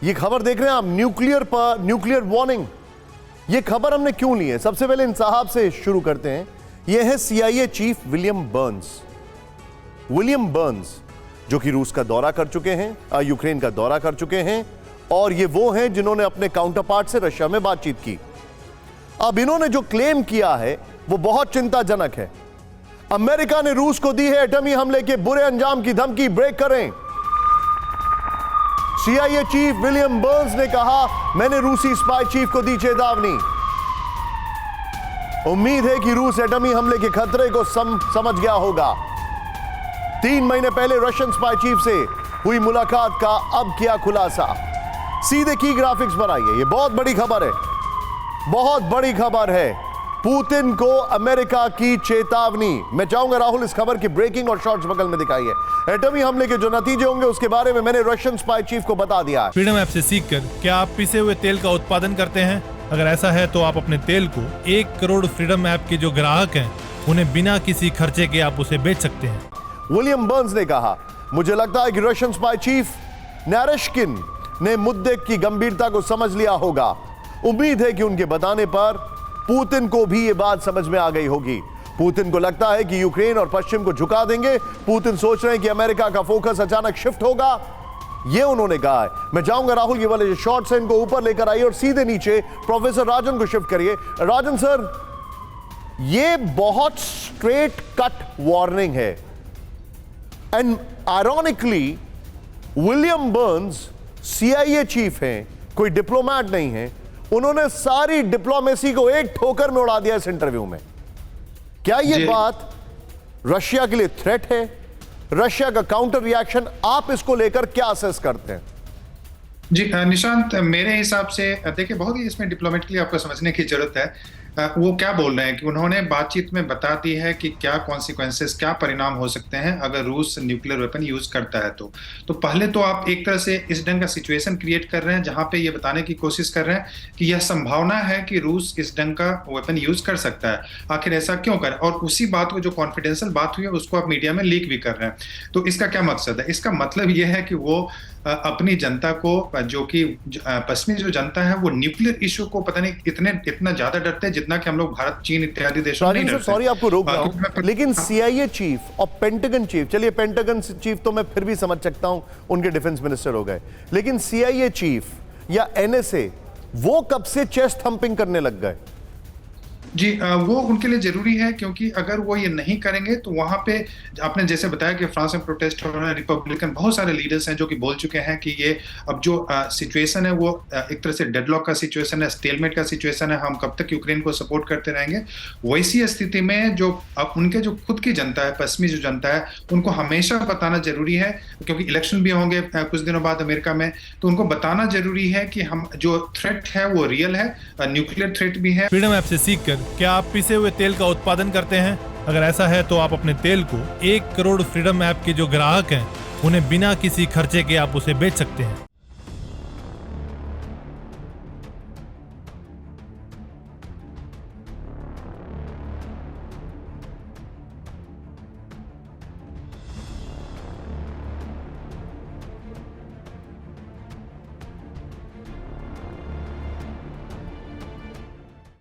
ये खबर देख रहे हैं आप, न्यूक्लियर वार्निंग। ये खबर हमने क्यों ली है? सबसे पहले इन साहब से शुरू करते हैं। ये है CIA चीफ विलियम बर्न्स, जो कि रूस का दौरा कर चुके हैं, यूक्रेन का दौरा कर चुके हैं, और ये वो हैं जिन्होंने अपने काउंटरपार्ट से रशिया में बातचीत की। अब इन्होंने जो क्लेम किया है वो बहुत चिंताजनक है। अमेरिका ने रूस को दी है एटमी हमले के बुरे अंजाम की धमकी, ब्रेक करें। CIA चीफ विलियम बर्न्स ने कहा, मैंने रूसी स्पाई चीफ को दी चेतावनी। उम्मीद है कि रूस एटमी हमले के खतरे को समझ गया होगा। 3 महीने पहले रशियन स्पाई चीफ से हुई मुलाकात का अब किया खुलासा। सीधे की ग्राफिक्स पर आइए, ये बहुत बड़ी खबर है, बहुत बड़ी खबर है। पुतिन को अमेरिका की चेतावनी। मैं चाहूंगा राहुल इस खबर की ब्रेकिंग और शॉर्ट्स बगल में दिखाइए। एटमी हमले के जो नतीजे होंगे उसके बारे में मैंने रशियन स्पाई चीफ को बता दिया है। फ्रीडम ऐप से सीखकर क्या आप पिसे हुए तेल का उत्पादन करते हैं? अगर ऐसा है तो आप अपने तेल को 1 करोड़ फ्रीडम ऐप के जो ग्राहक हैं उन्हें बिना किसी खर्चे के आप उसे बेच सकते हैं। विलियम बर्न्स ने कहा, मुझे लगता है कि रशियन स्पाई चीफ नारश्किन ने मुद्दे की गंभीरता को समझ लिया होगा। उम्मीद है कि उनके बताने पर पुतिन को भी यह बात समझ में आ गई होगी। पुतिन को लगता है कि यूक्रेन और पश्चिम को झुका देंगे। पुतिन सोच रहे हैं कि अमेरिका का फोकस अचानक शिफ्ट होगा, यह उन्होंने कहा है। मैं चाहूंगा राहुल ये वाले जो शॉर्ट्स हैं इनको ऊपर लेकर आइए और सीधे नीचे प्रोफेसर राजन को शिफ्ट करिए। राजन सर, ये बहुत स्ट्रेट कट वार्निंग है। And ironically William Burns CIA chief हैं, कोई डिप्लोमैट नहीं है। उन्होंने सारी डिप्लोमेसी को एक ठोकर में उड़ा दिया इस इंटरव्यू में। क्या यह बात रशिया के लिए थ्रेट है? रशिया का काउंटर रिएक्शन, आप इसको लेकर क्या असेस करते हैं? जी निशांत, मेरे हिसाब से देखिए बहुत ही इसमें डिप्लोमेटिकली आपको समझने की जरूरत है। वो क्या बोल रहे हैं कि उन्होंने बातचीत में बता दी है कि क्या कॉन्सिक्वेंसेस, क्या परिणाम हो सकते हैं अगर रूस न्यूक्लियर वेपन यूज करता है। तो पहले तो आप एक तरह से इस ढंग का सिचुएशन क्रिएट कर रहे हैं जहां पे ये बताने की कोशिश कर रहे हैं कि यह संभावना है कि रूस इस ढंग का वेपन यूज कर सकता है। आखिर ऐसा क्यों कर, और उसी बात को, जो कॉन्फिडेंशियल बात हुई है, उसको आप मीडिया में लीक भी कर रहे हैं। तो इसका क्या मकसद है? इसका मतलब यह है कि वो अपनी जनता को, जो कि पश्चिमी जो जनता है, वो न्यूक्लियर इशू को पता नहीं इतना ज्यादा डरते हैं जितना कि हम लोग भारत, चीन इत्यादि देशों में नहीं डरते। सॉरी आपको रोक रहा हूं, लेकिन CIA चीफ और पेंटागन चीफ, चलिए पेंटागन चीफ तो मैं फिर भी समझ सकता हूं, उनके डिफेंस मिनिस्टर हो गए, लेकिन CIA चीफ या NSA वो कब से चेस्ट थंपिंग करने लग गए? जी वो उनके लिए जरूरी है, क्योंकि अगर वो ये नहीं करेंगे तो वहां पे आपने जैसे बताया कि फ्रांस में प्रोटेस्ट हो रहा है, रिपब्लिकन बहुत सारे लीडर्स हैं जो कि बोल चुके हैं कि ये अब जो सिचुएशन है वो एक तरह से डेडलॉक का सिचुएशन है, स्टेलमेट का सिचुएशन है, हम कब तक यूक्रेन को सपोर्ट करते रहेंगे। वैसी स्थिति में जो अब उनके जो खुद की जनता है, पश्चिमी जो जनता है, उनको हमेशा बताना जरूरी है, क्योंकि इलेक्शन भी होंगे कुछ दिनों बाद अमेरिका में, तो उनको बताना जरूरी है कि हम जो थ्रेट है वो रियल है, न्यूक्लियर थ्रेट भी है। फ्रीडम ऐप से सीखकर क्या आप पिसे हुए तेल का उत्पादन करते हैं? अगर ऐसा है तो आप अपने तेल को 1 करोड़ फ्रीडम ऐप के जो ग्राहक हैं उन्हें बिना किसी खर्चे के आप उसे बेच सकते हैं।